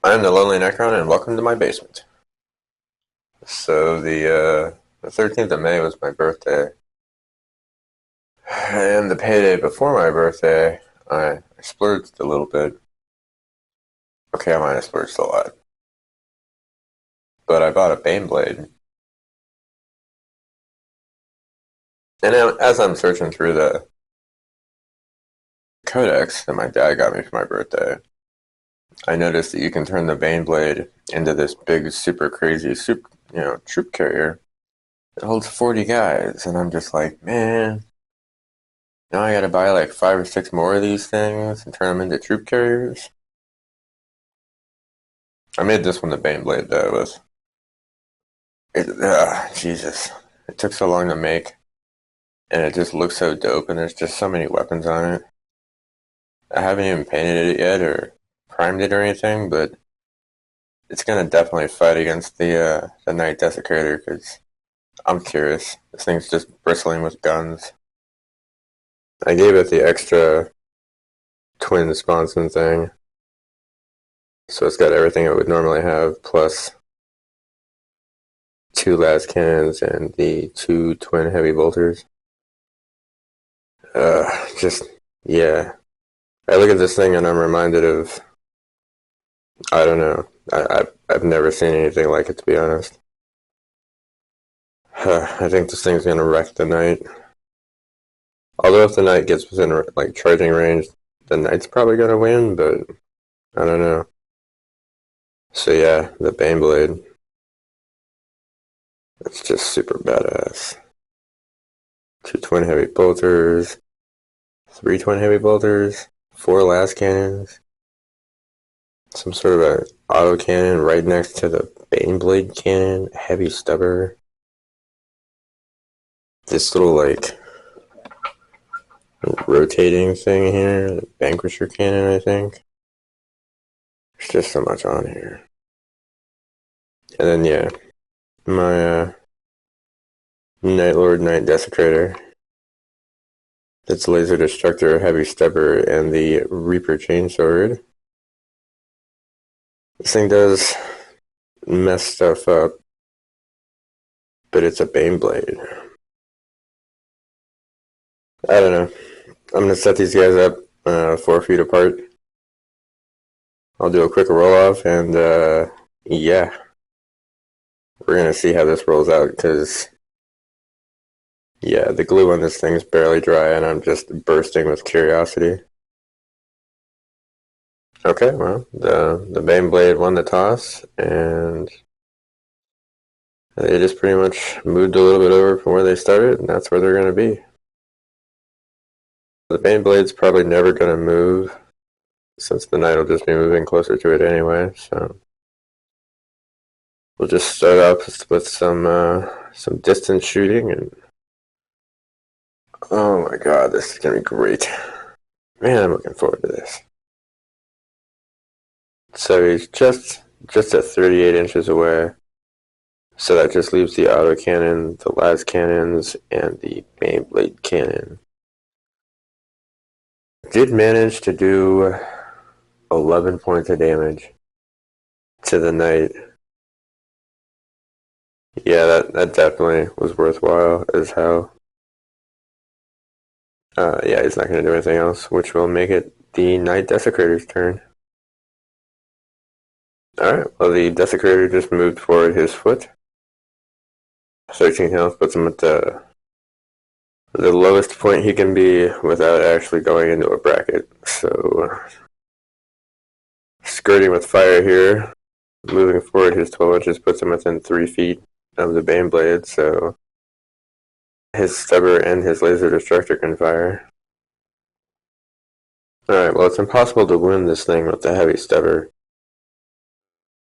I'm the Lonely Necron, and welcome to my basement. So the 13th of May was my birthday, and the payday before my birthday, I splurged a little bit. Okay, I might have splurged a lot, but I bought a Baneblade, and as I'm searching through the codex that my dad got me for my birthday, I noticed that you can turn the Baneblade into this big, super crazy, troop carrier. It holds 40 guys, and I'm just like, man. Now I gotta buy like 5 or 6 more of these things and turn them into troop carriers. I made this one the Baneblade though. Jesus, it took so long to make, and it just looks so dope. And there's just so many weapons on it. I haven't even painted it yet or primed it or anything, but it's gonna definitely fight against the Knight Desecrator because I'm curious. This thing's just bristling with guns. I gave it the extra twin sponson thing. So it's got everything it would normally have, plus 2 las cannons and the 2 twin heavy bolters. Just, yeah. I look at this thing and I'm reminded of, I don't know, I've never seen anything like it, to be honest. I think this thing's gonna wreck the Knight. Although if the Knight gets within, like, charging range, the Knight's probably gonna win, but I don't know. So yeah, the Baneblade. It's just super badass. 2 twin heavy bolters, 3 twin heavy bolters, 4 las cannons, some sort of an auto cannon right next to the Baneblade cannon, heavy stubber. This little like rotating thing here, the Vanquisher cannon, I think. There's just so much on here. And then yeah, my Night Lord Knight Desecrator. That's Laser Destructor, Heavy Stubber, and the Reaper Chainsword. This thing does mess stuff up, but it's a Baneblade. I don't know. I'm gonna set these guys up 4 feet apart. I'll do a quick roll off, and yeah, we're gonna see how this rolls out because yeah, the glue on this thing is barely dry, and I'm just bursting with curiosity. Okay, well, the Baneblade won the toss, and they just pretty much moved a little bit over from where they started, and that's where they're gonna be. The Baneblade's probably never gonna move, since the Knight will just be moving closer to it anyway, so we'll just start off with some distance shooting, and oh my god, this is gonna be great. Man, I'm looking forward to this. So he's just at 38 inches away. So that just leaves the auto cannon, the las cannons, and the Baneblade cannon. Did manage to do 11 points of damage to the Knight. Yeah, that definitely was worthwhile as hell. Yeah, he's not going to do anything else, which will make it the Knight Desecrator's turn. Alright, well the Desecrator just moved forward his foot. 13 health puts him at the lowest point he can be without actually going into a bracket. So, skirting with fire here, moving forward his 12 inches puts him within 3 feet of the Baneblade, so his stubber and his laser destructor can fire. Alright, well it's impossible to win this thing with the heavy stubber,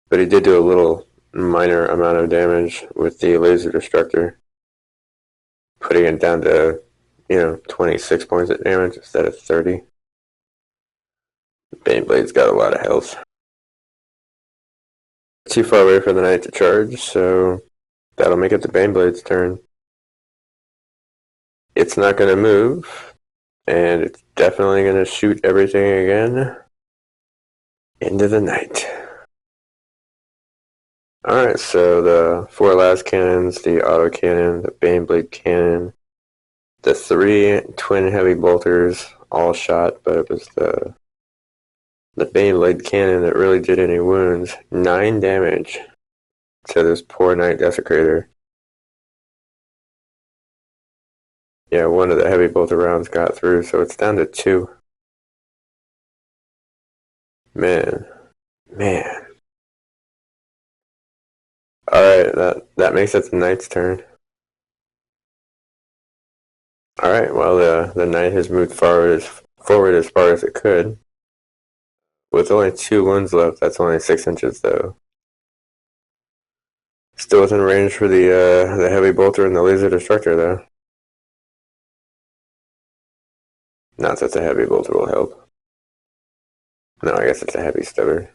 but he did do a little minor amount of damage with the laser destructor, putting it down to, 26 points of damage instead of 30. Baneblade's got a lot of health. Too far away for the Knight to charge, so that'll make it the Baneblade's turn. It's not going to move, and it's definitely going to shoot everything again into the Knight. Alright, so the 4 last cannons, the auto cannon, the Baneblade cannon, the 3 twin heavy bolters, all shot, but it was the Baneblade cannon that really did any wounds. 9 damage to this poor knight desecrator. Yeah, one of the heavy bolter rounds got through, so it's down to 2. Man. Alright, that makes it the knight's turn. Alright, well the knight has moved forward as far as it could. With only 2 wounds left, that's only 6 inches though. Still within range for the heavy bolter and the laser destructor though. Not that the heavy bolter will help. No, I guess it's a heavy stubber.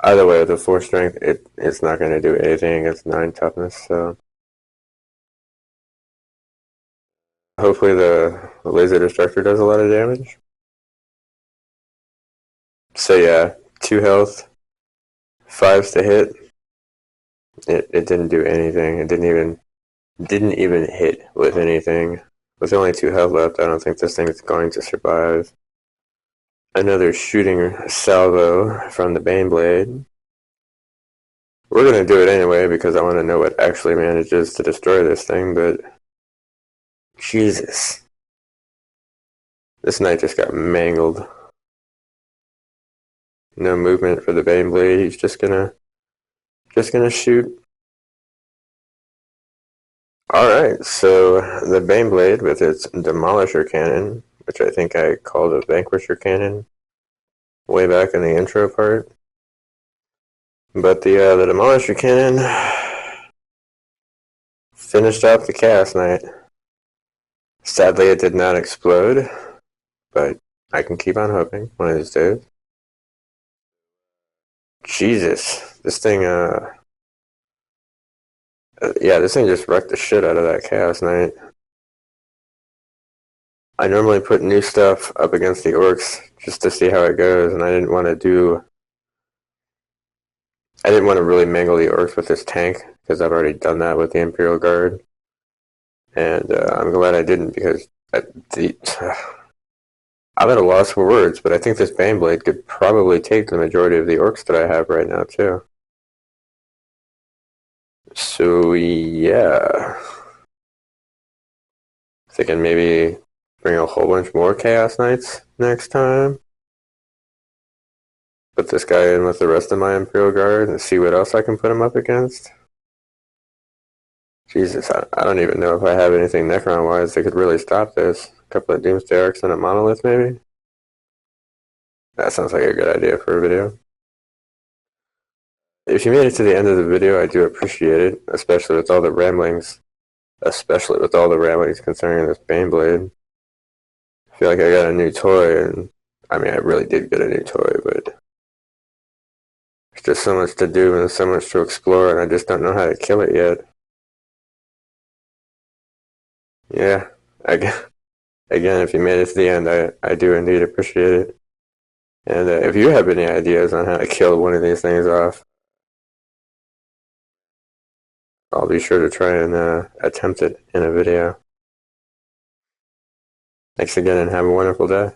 Either way, with the 4 strength, it's not going to do anything against 9 toughness, so... Hopefully the laser destructor does a lot of damage. So yeah, 2 health, 5s to hit. It didn't do anything. It didn't even hit with anything. With only 2 health left, I don't think this thing is going to survive. Another shooting salvo from the Baneblade. We're going to do it anyway because I want to know what actually manages to destroy this thing, but... Jesus. This knight just got mangled. No movement for the Baneblade. He's just gonna shoot. Alright, so the Baneblade with its Demolisher Cannon, which I think I called a Vanquisher Cannon way back in the intro part. But the Demolisher Cannon finished off the Chaos Knight. Sadly, it did not explode, but I can keep on hoping one of these days. Jesus, this thing, yeah, this thing just wrecked the shit out of that Chaos Knight. I normally put new stuff up against the orcs just to see how it goes, and I didn't want to really mangle the orcs with this tank, because I've already done that with the Imperial Guard. And I'm glad I didn't, because I'm at a loss for words, but I think this Baneblade could probably take the majority of the orcs that I have right now, too. So, yeah. Thinking maybe bring a whole bunch more Chaos Knights next time. Put this guy in with the rest of my Imperial Guard and see what else I can put him up against. Jesus, I don't even know if I have anything Necron-wise that could really stop this. A couple of Doomsday Arcs and a Monolith, maybe? That sounds like a good idea for a video. If you made it to the end of the video, I do appreciate it, especially with all the ramblings concerning this Baneblade. I feel like I got a new toy, and I mean, I really did get a new toy, but there's just so much to do and so much to explore, and I just don't know how to kill it yet. Yeah, again, if you made it to the end, I do indeed appreciate it. And if you have any ideas on how to kill one of these things off, I'll be sure to try and attempt it in a video. Thanks again and have a wonderful day.